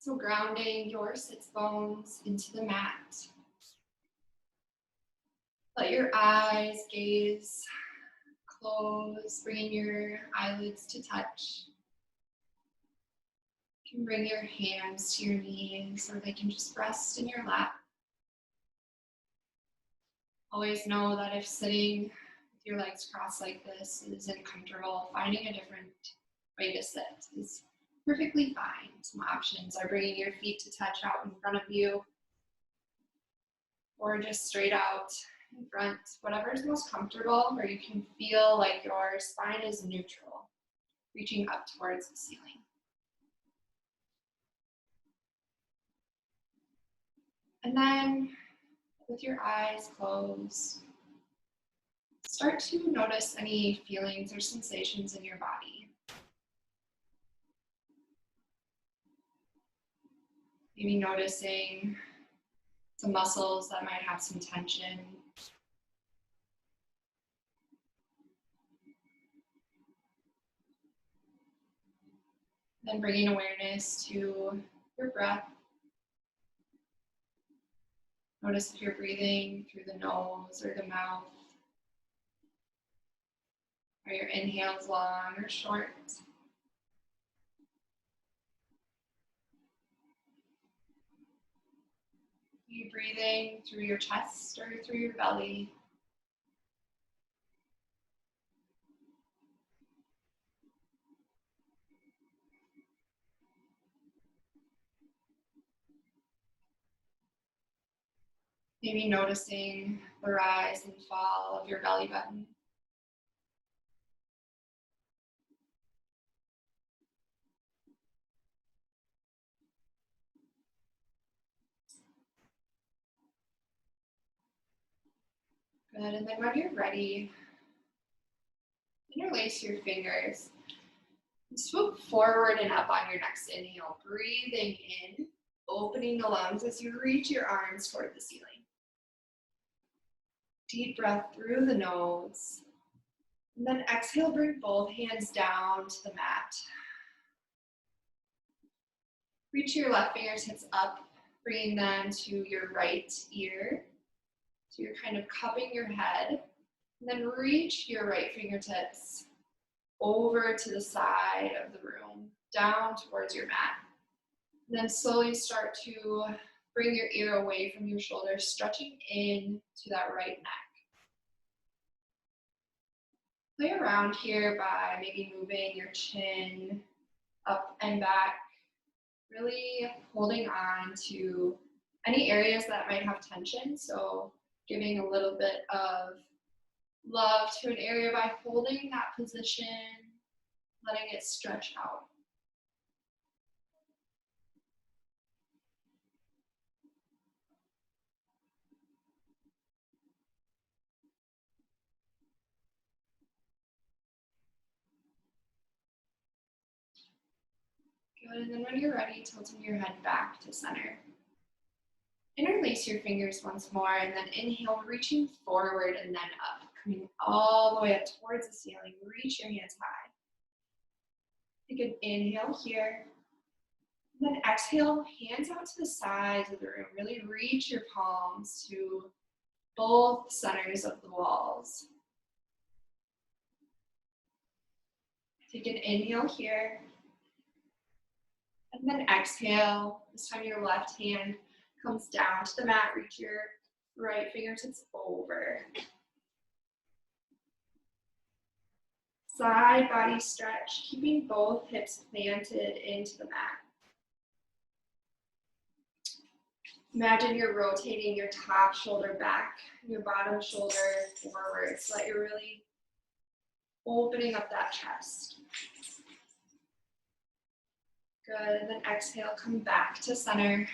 So grounding your sits bones into the mat. Let your eyes gaze close, bringing your eyelids to touch. You can bring your hands to your knees, or they can just rest in your lap. Always know that if sitting with your legs crossed like this is uncomfortable, finding a different way to sit is perfectly fine. Some options are bringing your feet to touch out in front of you, or just straight out in front, whatever is most comfortable, where you can feel like your spine is neutral, reaching up towards the ceiling. And then with your eyes closed, start to notice any feelings or sensations in your body. Maybe noticing some muscles that might have some tension. Then bringing awareness to your breath. Notice if you're breathing through the nose or the mouth. Are your inhales long or short? Are you breathing through your chest or through your belly? Maybe noticing the rise and fall of your belly button. Good, and then when you're ready, interlace your fingers. Swoop forward and up on your next inhale, breathing in, opening the lungs as you reach your arms toward the ceiling. Deep breath through the nose. And then exhale, bring both hands down to the mat. Reach your left fingertips up, bringing them to your right ear. So you're kind of cupping your head. And then reach your right fingertips over to the side of the room, down towards your mat. And then slowly start to bring your ear away from your shoulder, stretching in to that right neck. Play around here by maybe moving your chin up and back, really holding on to any areas that might have tension. So giving a little bit of love to an area by holding that position, letting it stretch out. Good, and then when you're ready, tilting your head back to center. Interlace your fingers once more, and then inhale, reaching forward and then up, coming all the way up towards the ceiling. Reach your hands high. Take an inhale here, and then exhale, hands out to the sides of the room. Really reach your palms to both centers of the walls. Take an inhale here, and then exhale. This time your left hand comes down to the mat, reach your right fingertips over. Side body stretch, keeping both hips planted into the mat. Imagine you're rotating your top shoulder back, your bottom shoulder forward, so that you're really opening up that chest. Good, and then exhale, come back to center.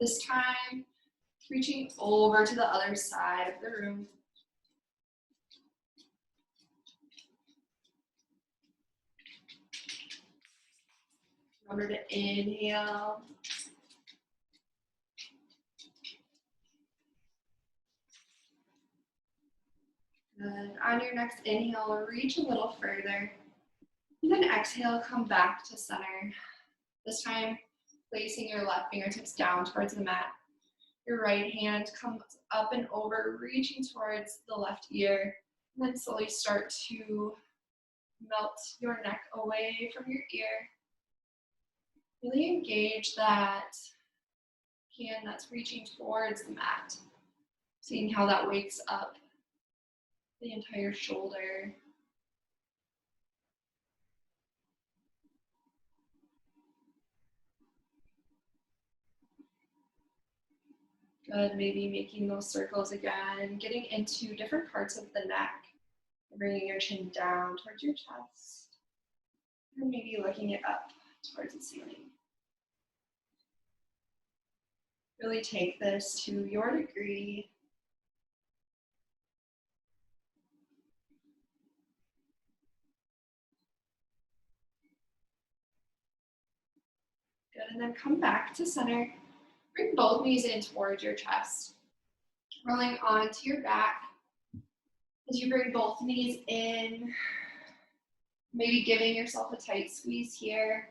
This time, reaching over to the other side of the room. Remember to inhale. Good. On your next inhale, reach a little further. And then exhale, come back to center. This time, Placing your left fingertips down towards the mat. Your right hand comes up and over, reaching towards the left ear. And then slowly start to melt your neck away from your ear. Really engage that hand that's reaching towards the mat. Seeing how that wakes up the entire shoulder. Good, maybe making those circles again, getting into different parts of the neck. Bringing your chin down towards your chest. And maybe looking it up towards the ceiling. Really take this to your degree. Good, and then come back to center. Bring both knees in towards your chest. Rolling onto your back. As you bring both knees in, maybe giving yourself a tight squeeze here.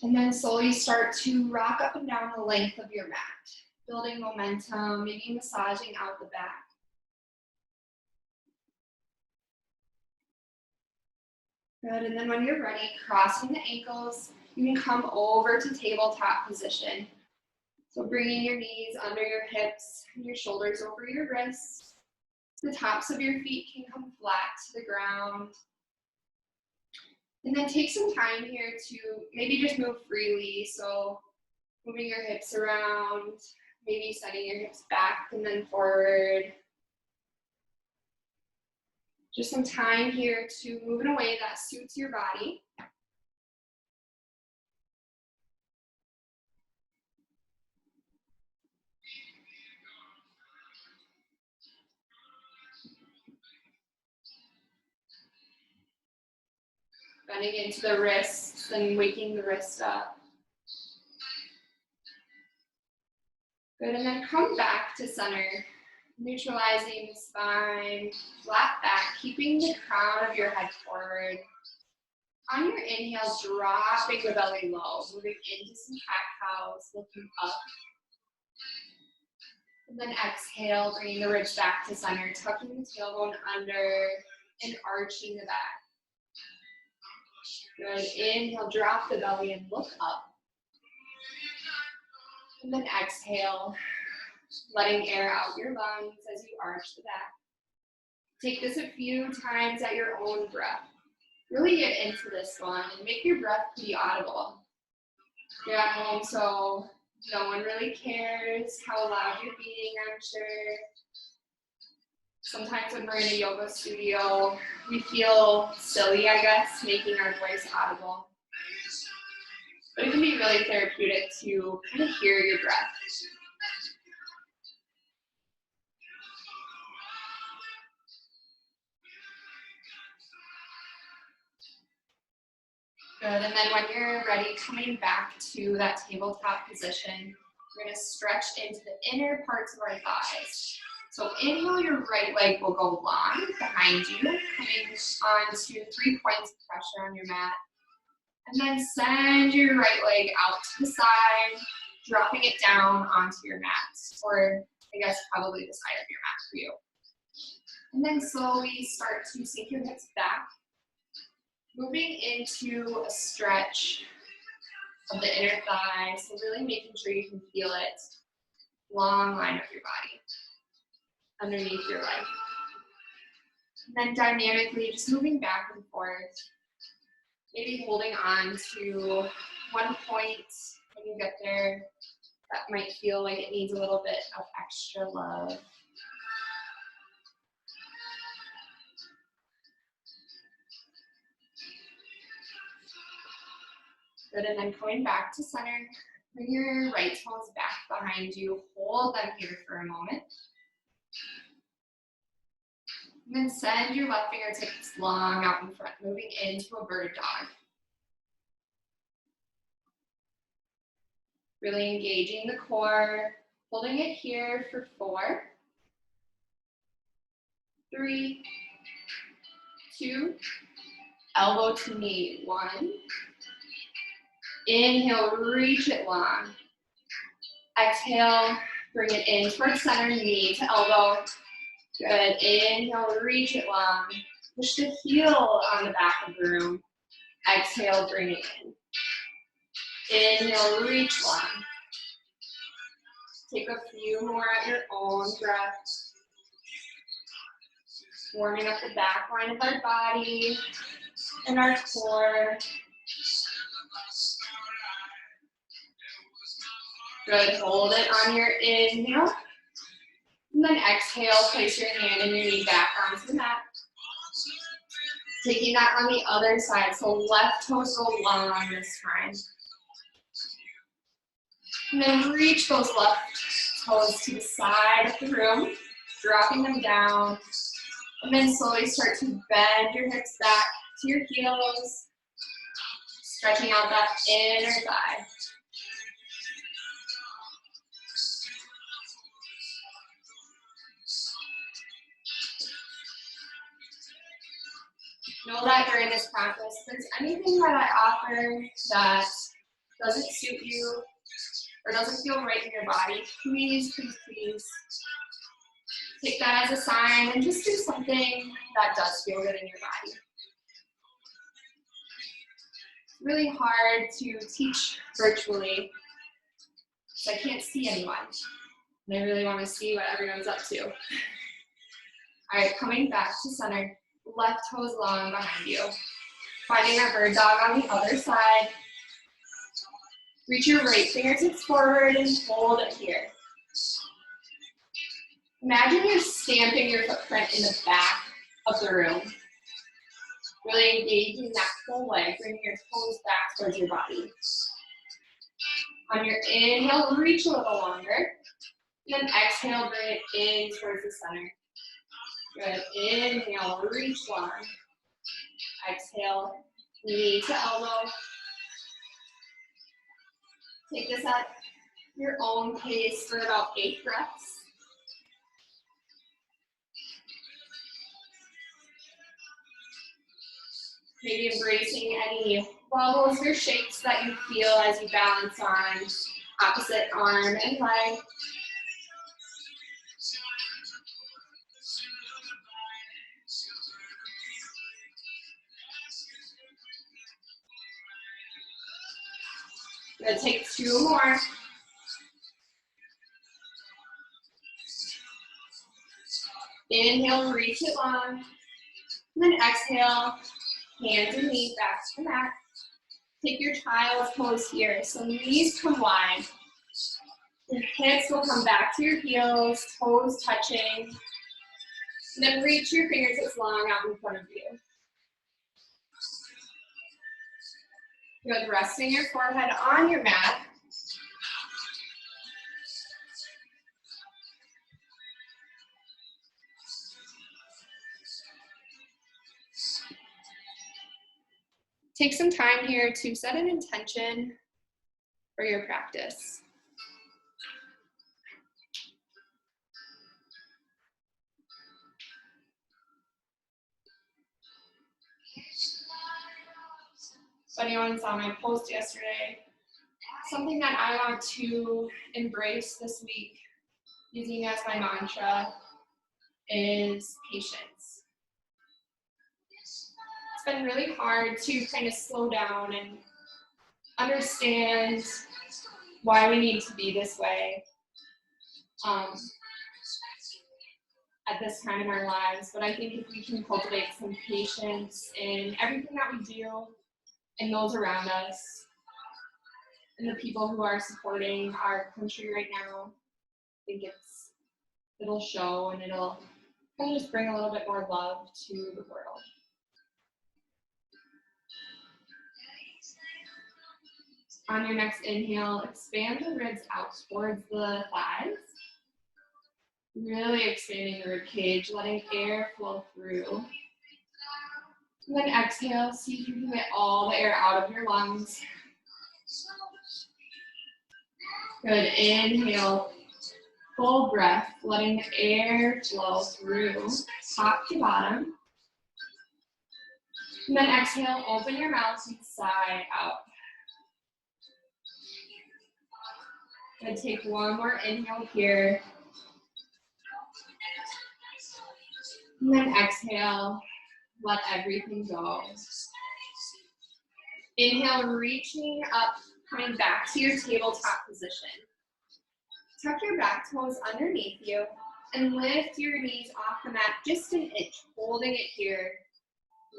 And then slowly start to rock up and down the length of your mat, building momentum, maybe massaging out the back. Good, and then when you're ready, crossing the ankles, you can come over to tabletop position. So bringing your knees under your hips and your shoulders over your wrists. The tops of your feet can come flat to the ground. And then take some time here to maybe just move freely. So moving your hips around, maybe setting your hips back and then forward. Just some time here to move in a way that suits your body. Bending into the wrists and waking the wrist up. Good, and then come back to center, neutralizing the spine, flat back, keeping the crown of your head forward. On your inhale, dropping the belly low, moving into some cat-cows, looking up. And then exhale, bringing the ribs back to center, tucking the tailbone under and arching the back. Good, inhale, drop the belly and look up. And then exhale, letting air out your lungs as you arch the back. Take this a few times at your own breath. Really get into this one and make your breath be audible. You're at home, so no one really cares how loud you're being, I'm sure. Sometimes when we're in a yoga studio, we feel silly, I guess, making our voice audible. But it can be really therapeutic to kind of hear your breath. Good, and then when you're ready, coming back to that tabletop position, we're going to stretch into the inner parts of our thighs. So inhale, your right leg will go long behind you, coming onto 3 points of pressure on your mat. And then send your right leg out to the side, dropping it down onto your mat, or I guess probably the side of your mat for you. And then slowly start to sink your hips back, moving into a stretch of the inner thigh, so really making sure you can feel it. Long line of your body underneath your leg. And then dynamically just moving back and forth, maybe holding on to one point when you get there that might feel like it needs a little bit of extra love. Good, and then coming back to center, bring your right toes back behind you, hold them here for a moment. And then send your left fingertips long out in front, moving into a bird dog. Really engaging the core, holding it here for 4, 3, 2, elbow to knee, 1. Inhale, reach it long. Exhale, bring it in towards center, knee to elbow. Good, inhale, reach it long. Push the heel on the back of the room. Exhale, bring it in. Inhale, reach long. Take a few more at your own breath. Warming up the back line of our body and our core. Good, hold it on your inhale. And then exhale, place your hand and your knee back onto the mat. Taking that on the other side, so left toes go long this time. And then reach those left toes to the side of the room, dropping them down. And then slowly start to bend your hips back to your heels, stretching out that inner thigh. Know that during this practice, if there's anything that I offer that doesn't suit you or doesn't feel right in your body, please, please, please take that as a sign and just do something that does feel good in your body. It's really hard to teach virtually because I can't see anyone. And I really want to see what everyone's up to. All right, coming back to center. Left toes long behind you. Finding our bird dog on the other side. Reach your right fingertips forward and hold it here. Imagine you're stamping your footprint in the back of the room. Really engaging that full leg, bringing your toes back towards your body. On your inhale, reach a little longer. And then exhale, bring it in towards the center. Good, inhale, reach long. Exhale, knee to elbow. Take this at your own pace for about 8 breaths. Maybe embracing any wobbles or shakes that you feel as you balance on opposite arm and leg. Good, take 2 more. Inhale, reach it long. And then exhale, hands and knees back to the mat. Take your child's pose here. So knees come wide. Your hips will come back to your heels, toes touching. And then reach your fingertips long out in front of you. Good, resting your forehead on your mat. Take some time here to set an intention for your practice. If anyone saw my post yesterday, something that I want to embrace this week, using as my mantra, is patience. It's been really hard to kind of slow down and understand why we need to be this way at this time in our lives. But I think if we can cultivate some patience in everything that we do and those around us and the people who are supporting our country right now, I think it'll show and it'll kind of just bring a little bit more love to the world. On your next inhale, expand the ribs out towards the thighs. Really expanding the rib cage, letting air flow through. And then exhale, see if you can get all the air out of your lungs. Good, inhale, full breath, letting the air flow through, top to bottom. And then exhale, open your mouth and side out. And take one more inhale here. And then exhale, let everything go. Inhale, reaching up, coming back to your tabletop position. Tuck your back toes underneath you and lift your knees off the mat just an inch, holding it here.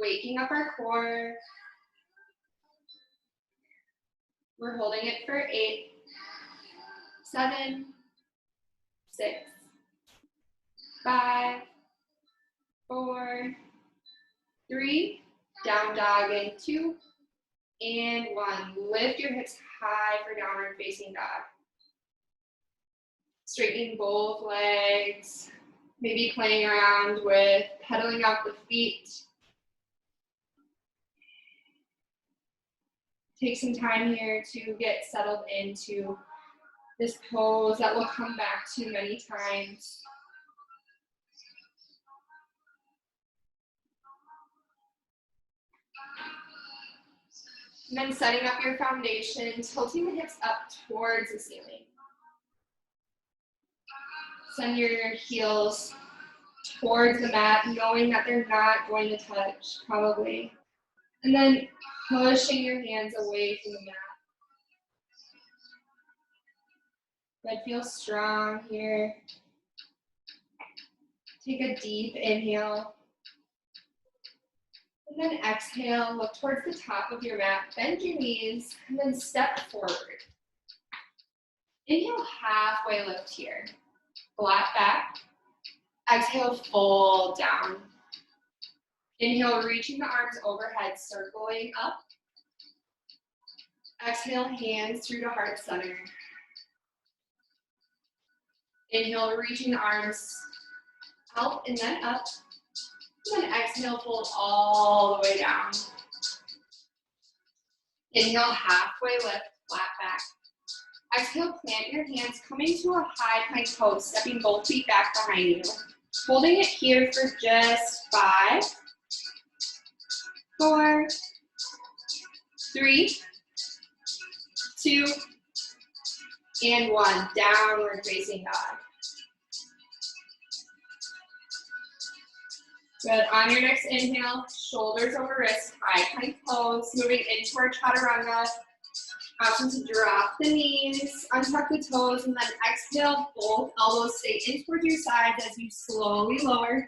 Waking up our core. We're holding it for 8, 7, 6, 5, 4, 3, down dog in 2, and 1. Lift your hips high for downward facing dog. Straightening both legs, maybe playing around with pedaling out the feet. Take some time here to get settled into this pose that we'll come back to many times. And then setting up your foundation, tilting the hips up towards the ceiling. Send your heels towards the mat, knowing that they're not going to touch, probably. And then pushing your hands away from the mat. Good, feel strong here. Take a deep inhale. And then exhale, look towards the top of your mat, bend your knees, and then step forward. Inhale, halfway lift here. Flat back. Exhale, fold down. Inhale, reaching the arms overhead, circling up. Exhale, hands through to heart center. Inhale, reaching the arms out and then up. And then exhale, fold all the way down. Inhale, halfway lift, flat back. Exhale, plant your hands, coming to a high plank pose, stepping both feet back behind you. Holding it here for just 5, 4, 3, 2, and 1. Downward facing dog. Good. On your next inhale, shoulders over wrists, high plank pose, moving into our chaturanga. Option to drop the knees, untuck the toes, and then exhale, both elbows stay in towards your sides as you slowly lower.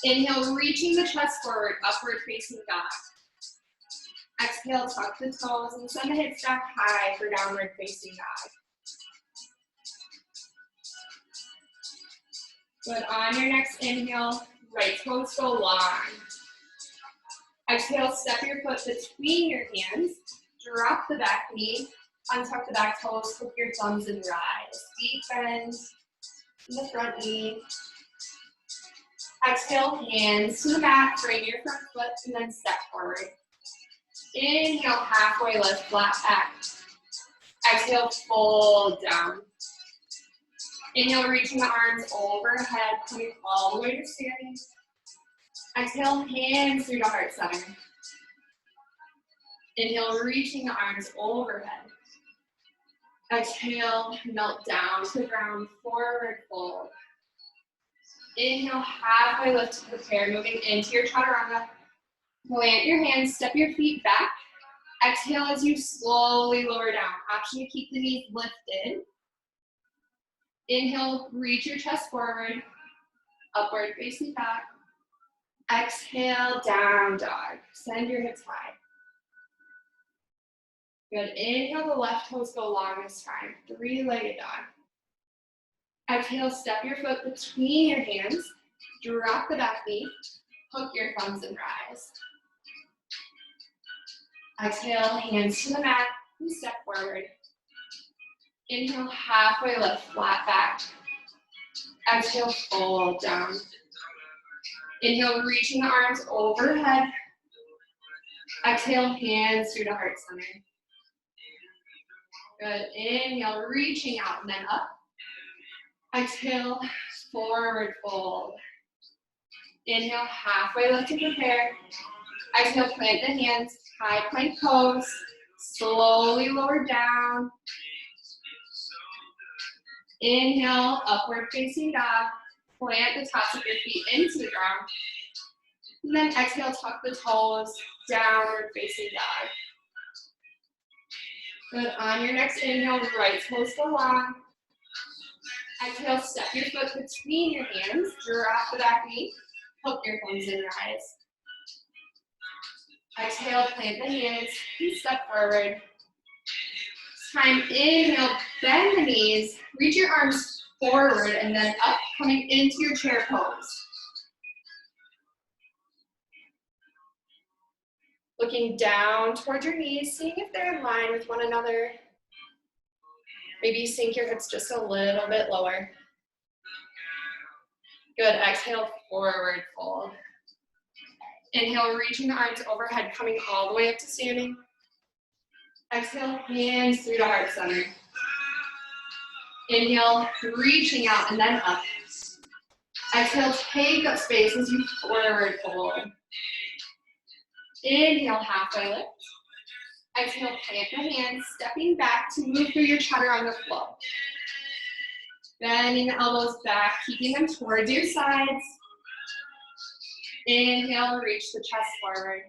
Inhale, reaching the chest forward, upward facing dog. Exhale, tuck the toes and send the hips back high for downward facing dog. Good. On your next inhale, right toes go long. Exhale, step your foot between your hands. Drop the back knee, untuck the back toes, hook your thumbs and rise. Deep bend in the front knee. Exhale, hands to the mat, frame your front foot, and then step forward. Inhale, halfway lift, flat back. Exhale, fold down. Inhale, reaching the arms overhead, coming all the way to standing. Exhale, hands through to heart center. Inhale, reaching the arms overhead. Exhale, melt down to the ground, forward fold. Inhale, halfway lift to prepare, moving into your chaturanga. Plant your hands, step your feet back. Exhale as you slowly lower down. Option to keep the knees lifted. Inhale, reach your chest forward, upward facing dog. Exhale, down dog. Send your hips high. Good. Inhale, the left toes go long this time. 3-legged dog. Exhale, step your foot between your hands. Drop the back knee. Hook your thumbs and rise. Exhale, hands to the mat and step forward. Inhale, halfway lift, flat back. Exhale, fold down. Inhale, reaching the arms overhead. Exhale, hands through to heart center. Good. Inhale, reaching out and then up. Exhale, forward fold. Inhale, halfway lift to prepare. Exhale, plant the hands, high plank pose. Slowly lower down. Inhale, upward facing dog. Plant the tops of your feet into the ground. And then exhale, tuck the toes, downward facing dog. Good. On your next inhale, right toes go long. Exhale, step your foot between your hands, drop the back knee, hook your thumbs and rise. Exhale, plant the hands, and step forward. Time, inhale, bend the knees, reach your arms forward and then up, coming into your chair pose. Looking down towards your knees, seeing if they're in line with one another. Maybe sink your hips just a little bit lower. Good, exhale, forward fold. Inhale, reaching the arms overhead, coming all the way up to standing. Exhale, hands through to heart center. Inhale, reaching out and then up. Exhale, take up space as you forward fold. Inhale, halfway lift. Exhale, plant the hands, stepping back to move through your chaturanga flow. Bending the elbows back, keeping them towards your sides. Inhale, reach the chest forward.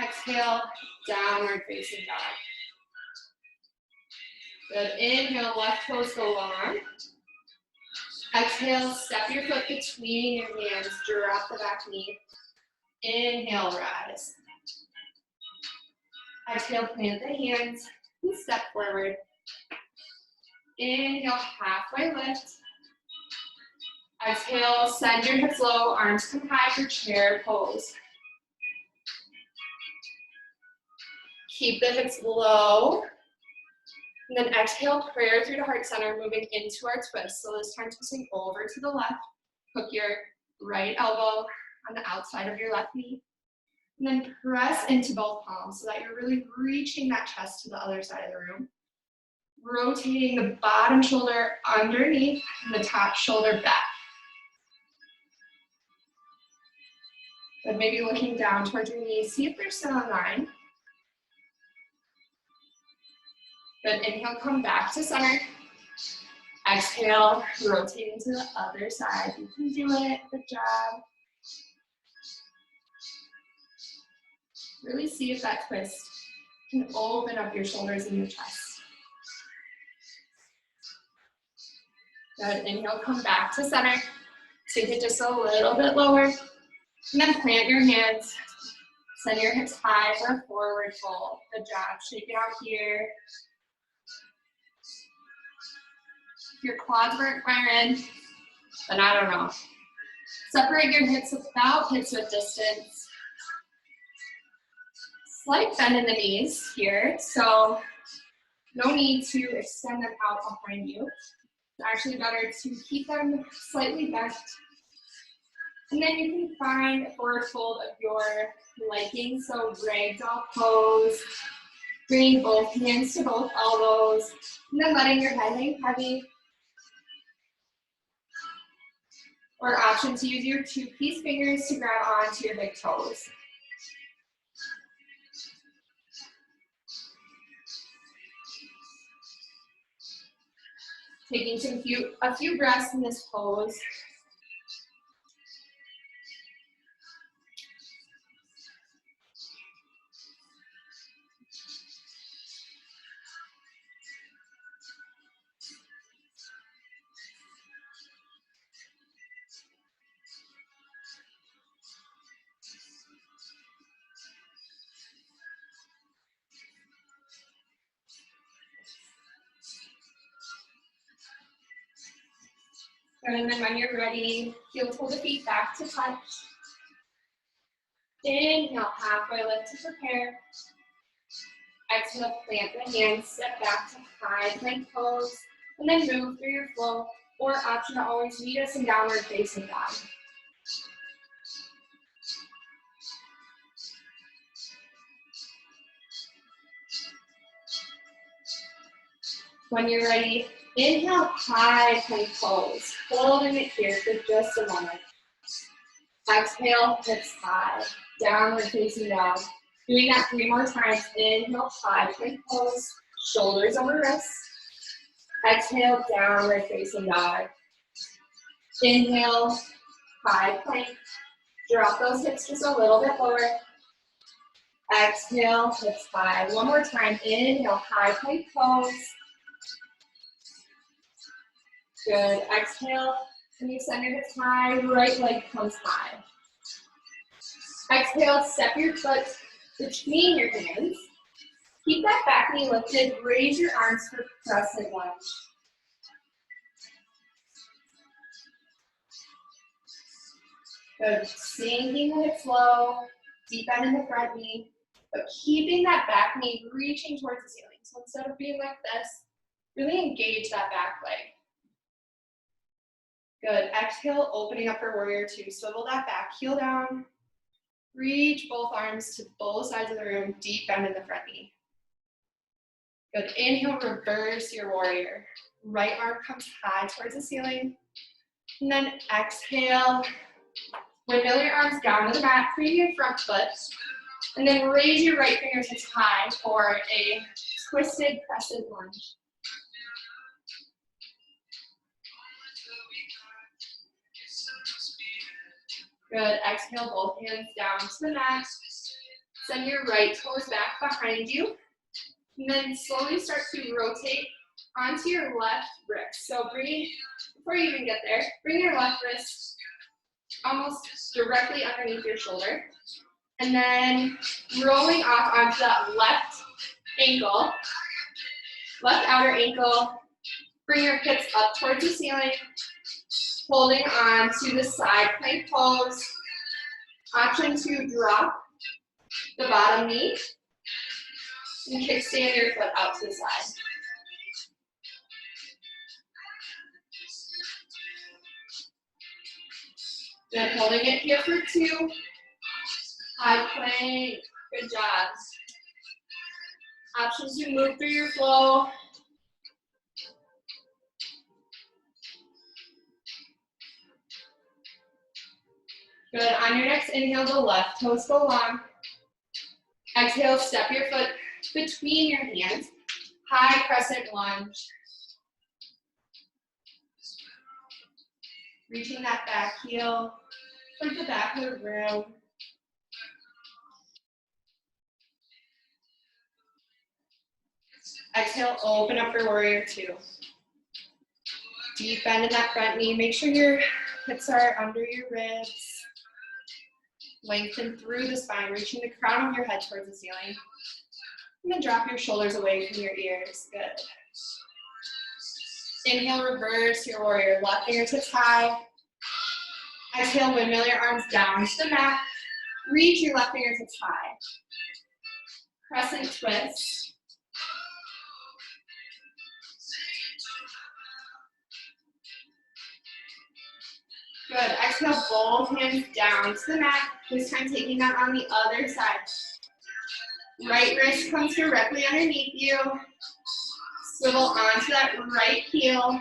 Exhale, downward facing dog. Good, inhale, left toes go long. Exhale, step your foot between your hands, drop the back knee. Inhale, rise. Exhale, plant the hands, and step forward. Inhale, halfway lift. Exhale, send your hips low, arms come high for chair pose. Keep the hips low. And then exhale, prayer through to heart center, moving into our twist. So this time twisting over to the left. Hook your right elbow on the outside of your left knee. And then press into both palms so that you're really reaching that chest to the other side of the room. Rotating the bottom shoulder underneath and the top shoulder back. But maybe looking down towards your knees, see if they're still in line. Good, inhale, come back to center. Exhale, rotating to the other side. You can do it, good job. Really see if that twist can open up your shoulders and your chest. Good, inhale, come back to center. Sink it just a little bit lower. And then plant your hands. Send your hips high for a forward fold. Good job, shake it out here. If your quads weren't firing, then I don't know. Separate your hips about hips width distance. Slight bend in the knees here, so no need to extend them out behind you. It's actually better to keep them slightly bent. And then you can find a forward fold of your liking, so ragdoll pose, bringing both hands to both elbows, and then letting your head hang heavy. Or option to use your two-piece fingers to grab onto your big toes. Taking a few breaths in this pose. And then when you're ready, heel toe the feet back to touch. Inhale, halfway lift to prepare. Exhale, plant the hands, step back to high plank pose, and then move through your flow, or option to always meet us in downward facing dog. When you're ready, inhale, high plank pose, holding it here for just a moment. Exhale, hips high. downward facing dog. Doing that 3 more times. Inhale, high plank pose, shoulders over wrists. Exhale, downward facing dog. Inhale, high plank. Drop those hips just a little bit lower. Exhale, hips high. One more time. Inhale, high plank pose. Good. Exhale, and you send your hips high. Right leg comes high. Exhale, step your foot between your hands. Keep that back knee lifted. Raise your arms for crescent lunge. Good. Sinking the hips low. Deep bend in the front knee. But keeping that back knee reaching towards the ceiling. So instead of being like this, really engage that back leg. Good. Exhale, opening up for warrior two. Swivel that back heel down. Reach both arms to both sides of the room. Deep bend in the front knee. Good. Inhale, reverse your warrior. Right arm comes high towards the ceiling. And then exhale. Windmill your arms down to the mat. Free your front foot. And then raise your right fingertips high for a twisted crescent lunge. Good. Exhale, both hands down to the mat. Send your right toes back behind you. And then slowly start to rotate onto your left wrist. So before you even get there, bring your left wrist almost directly underneath your shoulder. And then rolling off onto that left ankle, left outer ankle. Bring your hips up towards the ceiling. Holding on to the side plank pose. Option to drop the bottom knee and kickstand your foot out to the side. Then holding it here for 2. High plank. Good job. Options to move through your flow. Good. On your next inhale, the left toes go long. Exhale, step your foot between your hands. High crescent lunge. Reaching that back heel towards the back of the room. Exhale, open up for warrior two. Deep bend in that front knee. Make sure your hips are under your ribs. Lengthen through the spine, reaching the crown of your head towards the ceiling. And then drop your shoulders away from your ears. Good. Inhale, reverse your warrior. Left fingertips high. Exhale, windmill your arms down to the mat. Reach your left fingertips high. Crescent twist. Good. Exhale, both hands down to the mat. This time taking that on the other side. Right wrist comes directly underneath you. Swivel onto that right heel.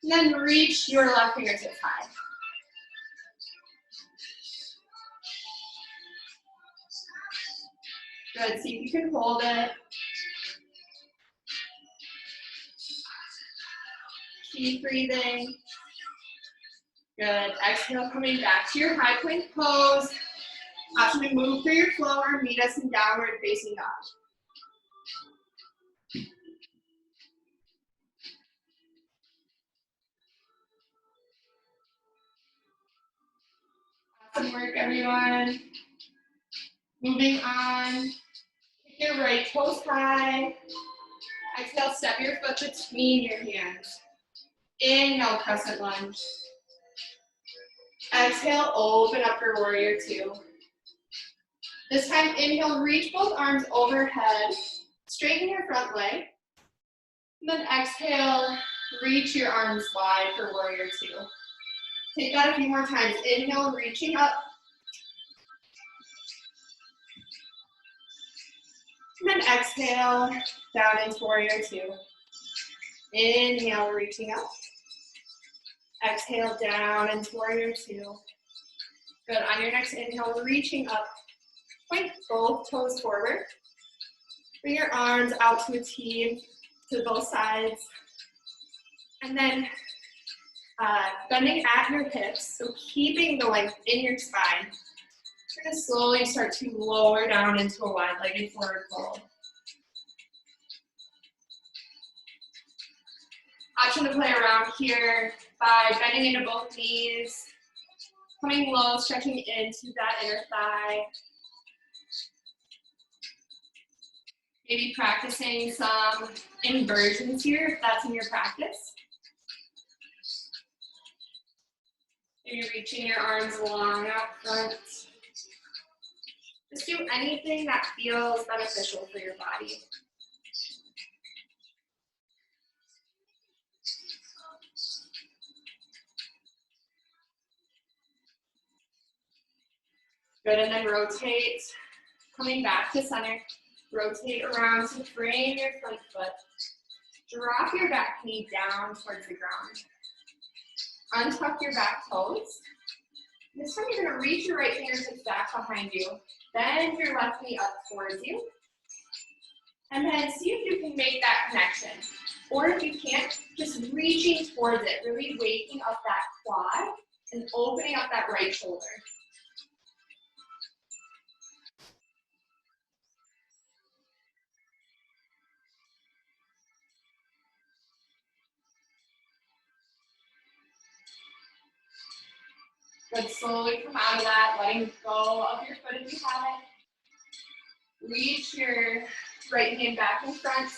And then reach your left fingertips high. Good. See if you can hold it. Keep breathing. Good. Exhale, coming back to your high plank pose. Option to move through your flow or meet us in downward facing dog. Awesome work, everyone. Moving on. Kick your right toes high. Exhale, step your foot between your hands. Inhale, crescent lunge. Exhale, open up for warrior two. This time, inhale, reach both arms overhead. Straighten your front leg. And then exhale, reach your arms wide for warrior two. Take that a few more times. Inhale, reaching up. And then exhale, down into warrior two. Inhale, reaching up. Exhale, down into warrior two. Good, on your next inhale, reaching up, point both toes forward. Bring your arms out to a T to both sides. And then bending at your hips, so keeping the length in your spine. You're gonna slowly start to lower down into a wide-legged forward fold. Option to play around here by bending into both knees, coming low, stretching into that inner thigh. Maybe practicing some inversions here if that's in your practice. Maybe reaching your arms long out front. Just do anything that feels beneficial for your body. Good, and then rotate, coming back to center. Rotate around to frame your front foot. Drop your back knee down towards the ground. Untuck your back toes. This time you're gonna reach your right fingertips back behind you. Bend your left knee up towards you. And then see if you can make that connection. Or if you can't, just reaching towards it, really waking up that quad and opening up that right shoulder. Good, slowly come out of that, letting go of your foot if you have it. Reach your right hand back in front.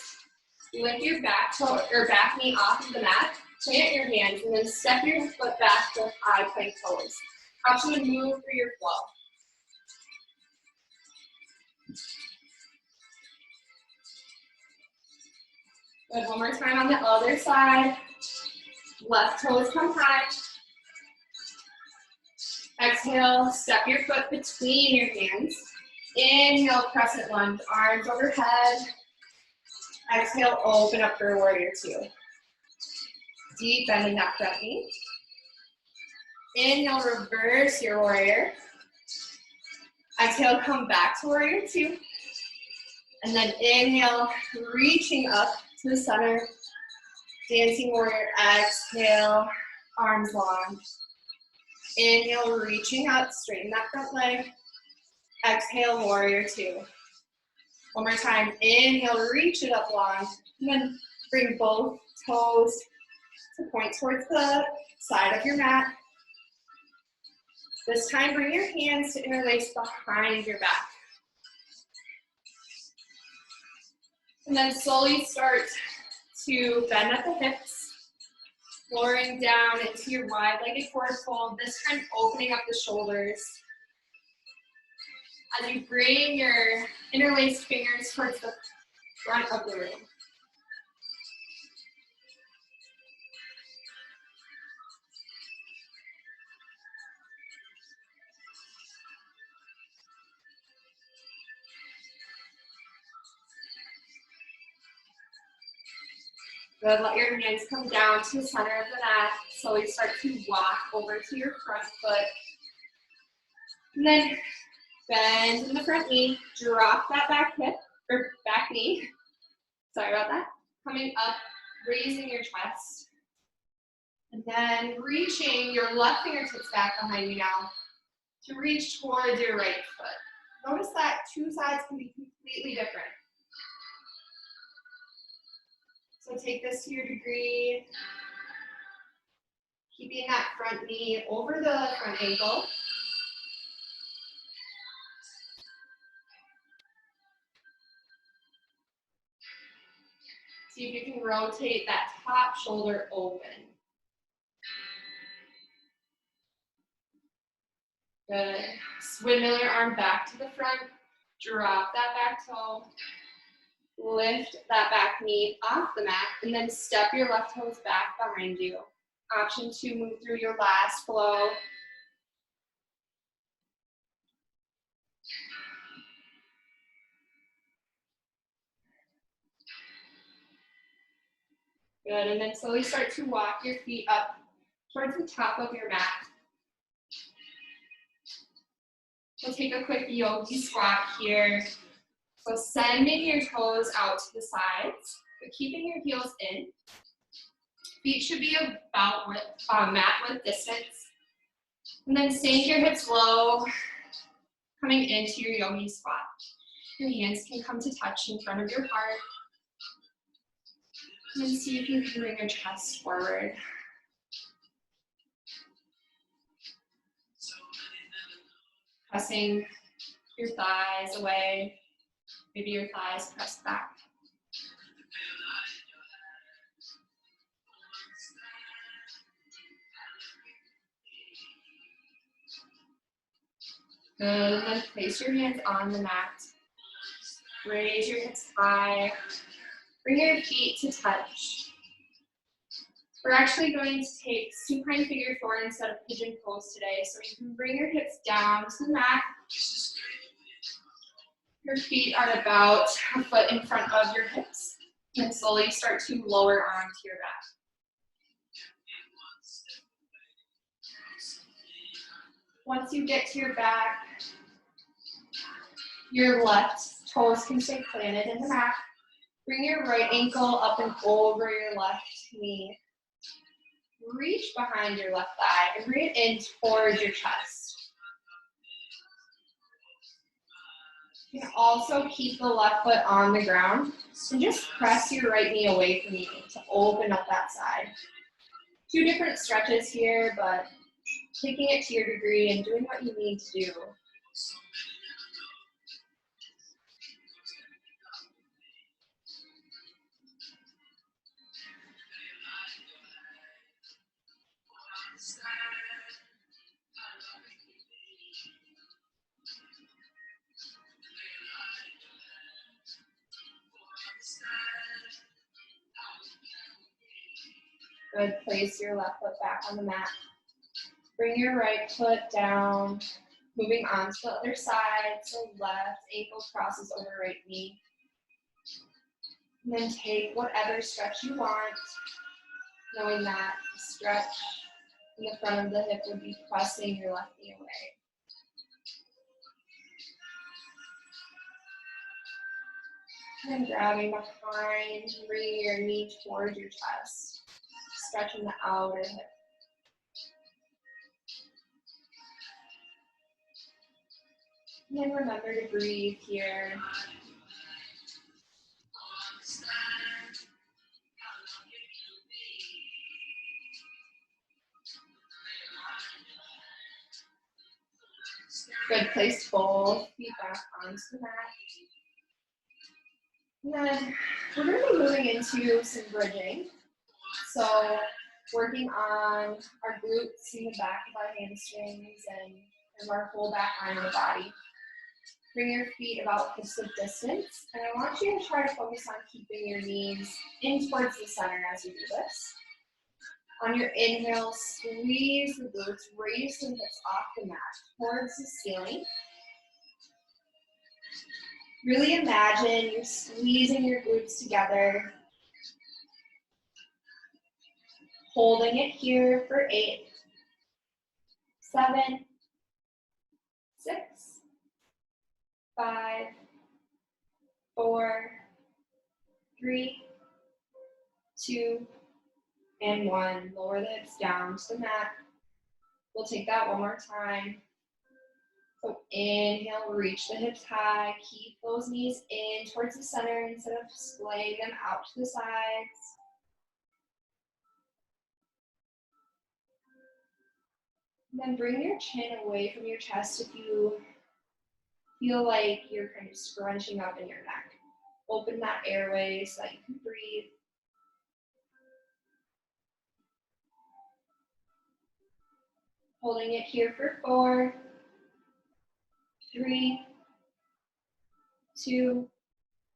Lift your back toe or back knee off of the mat. Plant your hands and then step your foot back to high plank toes. Option to move through your flow. Good, one more time on the other side. Left toes come high. Exhale, step your foot between your hands. Inhale, crescent lunge, arms overhead. Exhale, open up for warrior two. Deep bend in that front knee. Inhale, reverse your warrior. Exhale, come back to warrior two. And then inhale, reaching up to the center. Dancing warrior, exhale, arms long. Inhale, reaching up, straighten that front leg. Exhale, warrior two. One more time, inhale, reach it up long. And then bring both toes to point towards the side of your mat. This time, bring your hands to interlace behind your back. And then slowly start to bend at the hips, lowering down into your wide-legged forward fold, this time opening up the shoulders. As you bring your interlaced fingers towards the front of the room. Good, let your hands come down to the center of the mat. Slowly start to walk over to your front foot. And then bend in the front knee, drop that back hip, or back knee. Sorry about that. Coming up, raising your chest. And then reaching your left fingertips back behind you now to reach towards your right foot. Notice that two sides can be completely different. So take this to your degree. Keeping that front knee over the front ankle. See if you can rotate that top shoulder open. Good. Windmill your arm back to the front. Drop that back toe. Lift that back knee off the mat and then step your left toes back behind you. Option to move through your last flow. Good, and then slowly start to walk your feet up towards the top of your mat. We'll take a quick yogi squat here. So sending your toes out to the sides, but keeping your heels in. Feet should be about mat width distance. And then staying your hips low, coming into your yogi squat. Your hands can come to touch in front of your heart. And then see if you can bring your chest forward. Pressing your thighs away. Maybe your thighs pressed back. Good, and then place your hands on the mat. Raise your hips high. Bring your feet to touch. We're actually going to take supine figure four instead of pigeon pose today. So you can bring your hips down to the mat. Your feet are about a foot in front of your hips. And slowly start to lower onto your back. Once you get to your back, your left toes can stay planted in the mat. Bring your right ankle up and over your left knee. Reach behind your left thigh and bring it in towards your chest. You can also keep the left foot on the ground and just press your right knee away from you to open up that side. Two different stretches here, but taking it to your degree and doing what you need to do. Good, place your left foot back on the mat. Bring your right foot down, moving on to the other side, so left ankle crosses over right knee. And then take whatever stretch you want, knowing that the stretch in the front of the hip would be pressing your left knee away. And then grabbing behind, bringing your knee towards your chest, stretching the outer hip. And then remember to breathe here. Good, place both feet back onto the mat. And then we're going to be moving into some bridging. So working on our glutes in the back of our hamstrings and our whole back line of the body. Bring your feet about hips width distance. And I want you to try to focus on keeping your knees in towards the center as you do this. On your inhale, squeeze the glutes, raise the hips off the mat towards the ceiling. Really imagine you're squeezing your glutes together. Holding it here for 8, 7, 6, 5, 4, 3, 2, and 1. Lower the hips down to the mat. We'll take that one more time. So inhale, reach the hips high. Keep those knees in towards the center instead of splaying them out to the sides. And then bring your chin away from your chest if you feel like you're kind of scrunching up in your neck. Open that airway so that you can breathe. Holding it here for 4, 3, 2,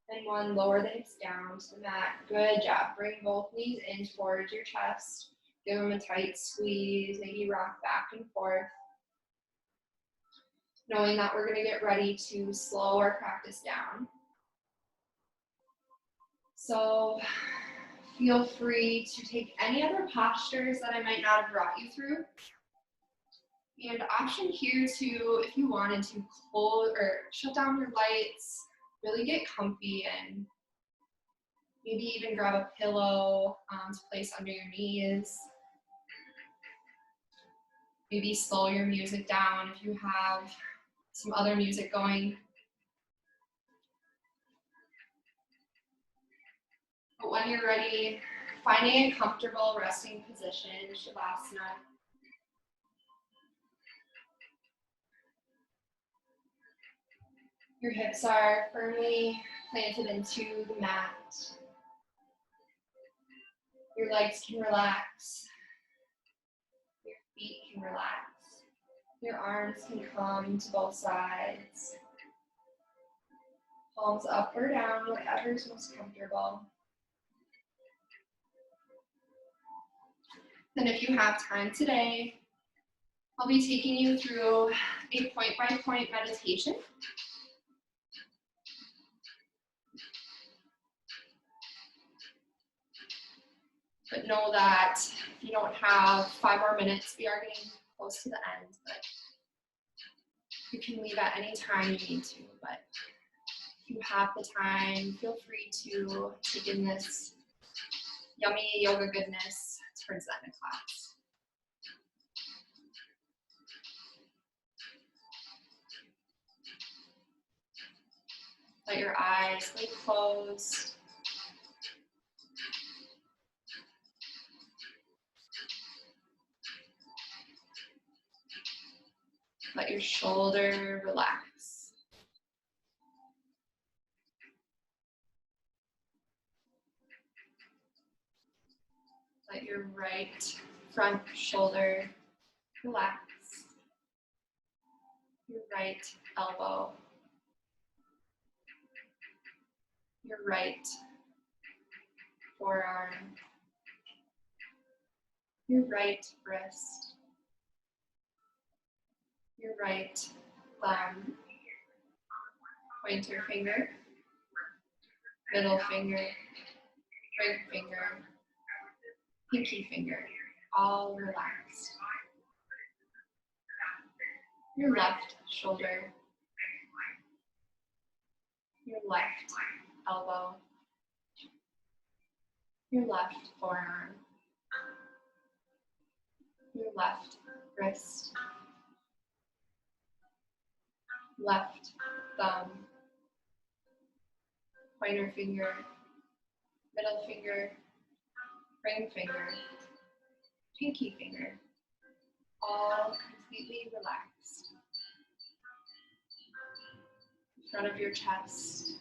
and 1. Lower the hips down to the mat. Good job. Bring both knees in towards your chest. Give them a tight squeeze. Maybe rock back and forth. Knowing that we're going to get ready to slow our practice down. So feel free to take any other postures that I might not have brought you through. And option here to, if you wanted to, close or shut down your lights, really get comfy, and maybe even grab a pillow to place under your knees. Maybe slow your music down if you have some other music going. But when you're ready, finding a comfortable resting position, Shavasana. Your hips are firmly planted into the mat. Your legs can relax. Your feet can relax. Your arms can come to both sides. Palms up or down, whatever is most comfortable. Then if you have time today, I'll be taking you through a point-by-point meditation. But know that if you don't have 5 more minutes, we are getting close to the end, but you can leave at any time you need to. But if you have the time, feel free to take in this yummy yoga goodness towards the end of class. Let your eyes lay closed. Let your shoulder relax. Let your right front shoulder relax. Your right elbow. Your right forearm. Your right wrist. Your right thumb. Pointer finger. Middle finger. Ring finger. Pinky finger. All relaxed. Your left shoulder. Your left elbow. Your left forearm. Your left wrist. Left thumb. Pointer finger. Middle finger. Ring finger. Pinky finger. All completely relaxed. In front of your chest.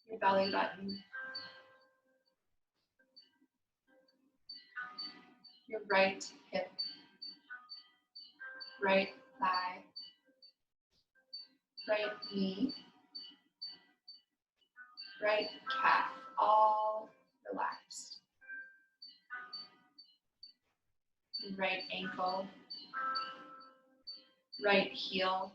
Your belly button. Your right hip. Right thigh. Right knee. Right calf. All relaxed. And right ankle. Right heel.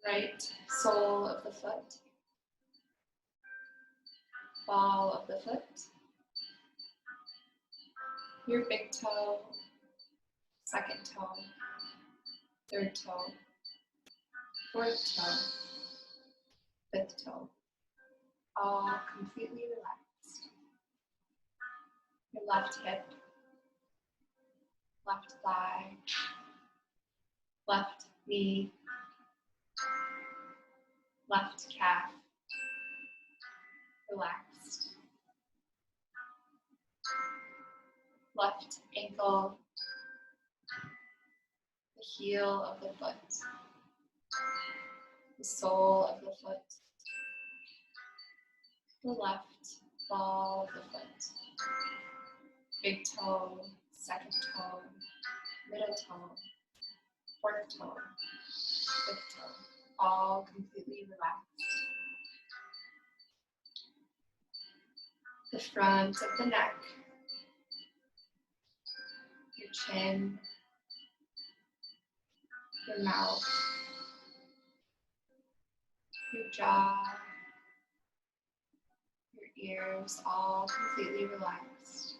Right sole of the foot. Ball of the foot. Your big toe. Second toe. Third toe. Fourth toe. Fifth toe. All completely relaxed. Your left hip. Left thigh. Left knee. Left calf. Relaxed. Left ankle. The heel of the foot. The sole of the foot. The left ball of the foot. Big toe, second toe, middle toe, fourth toe, fifth toe. All completely relaxed. The front of the neck, your chin, your mouth, your jaw, your ears all completely relaxed.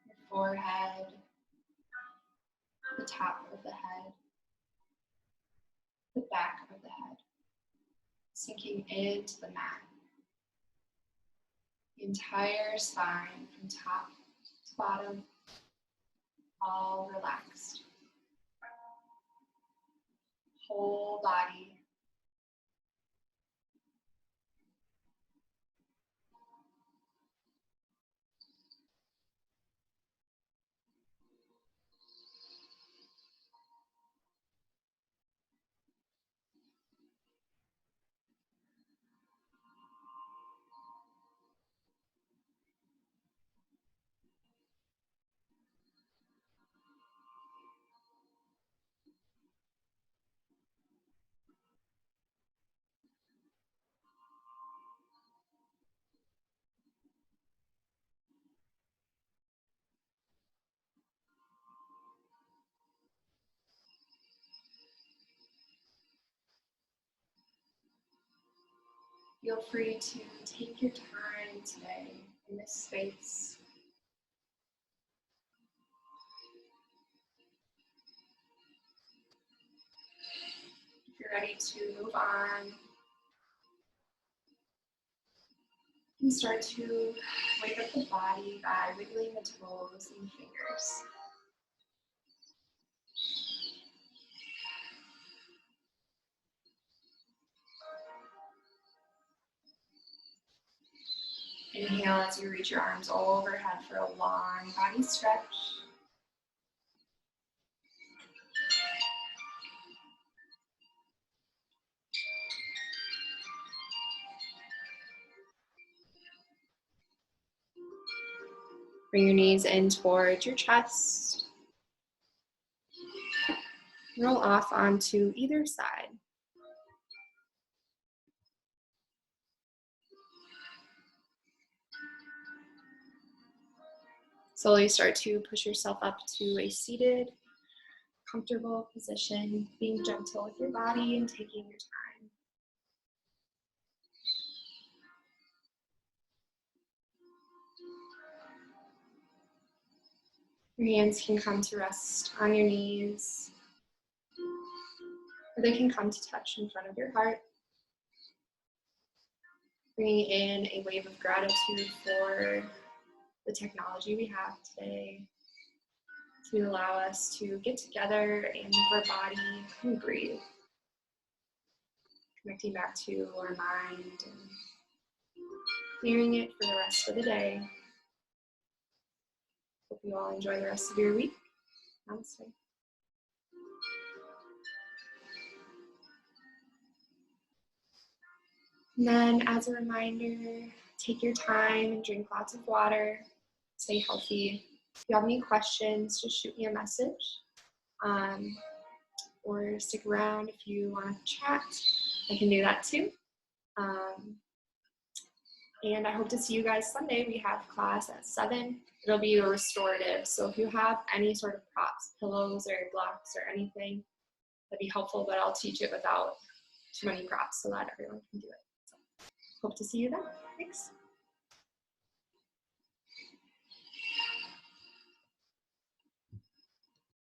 Your forehead, the top of the head, the back of the head, sinking into the mat. The entire spine from top to bottom, all relaxed. Whole body. Feel free to take your time today in this space. If you're ready to move on, you can start to wake up the body by wiggling the toes and fingers. Inhale as you reach your arms overhead for a long body stretch. Bring your knees in towards your chest. Roll off onto either side. Slowly start to push yourself up to a seated, comfortable position, being gentle with your body and taking your time. Your hands can come to rest on your knees, or they can come to touch in front of your heart. Bringing in a wave of gratitude for the technology we have today to allow us to get together and move our body and breathe. Connecting back to our mind and clearing it for the rest of the day. Hope you all enjoy the rest of your week. Namaste. And then as a reminder, take your time and drink lots of water. Stay healthy. If you have any questions, just shoot me a message. Or stick around if you want to chat. I can do that too. And I hope to see you guys Sunday. We have class at 7. It'll be a restorative. So if you have any sort of props, pillows or blocks or anything, that'd be helpful, but I'll teach it without too many props so that everyone can do it. So, hope to see you then. Thanks.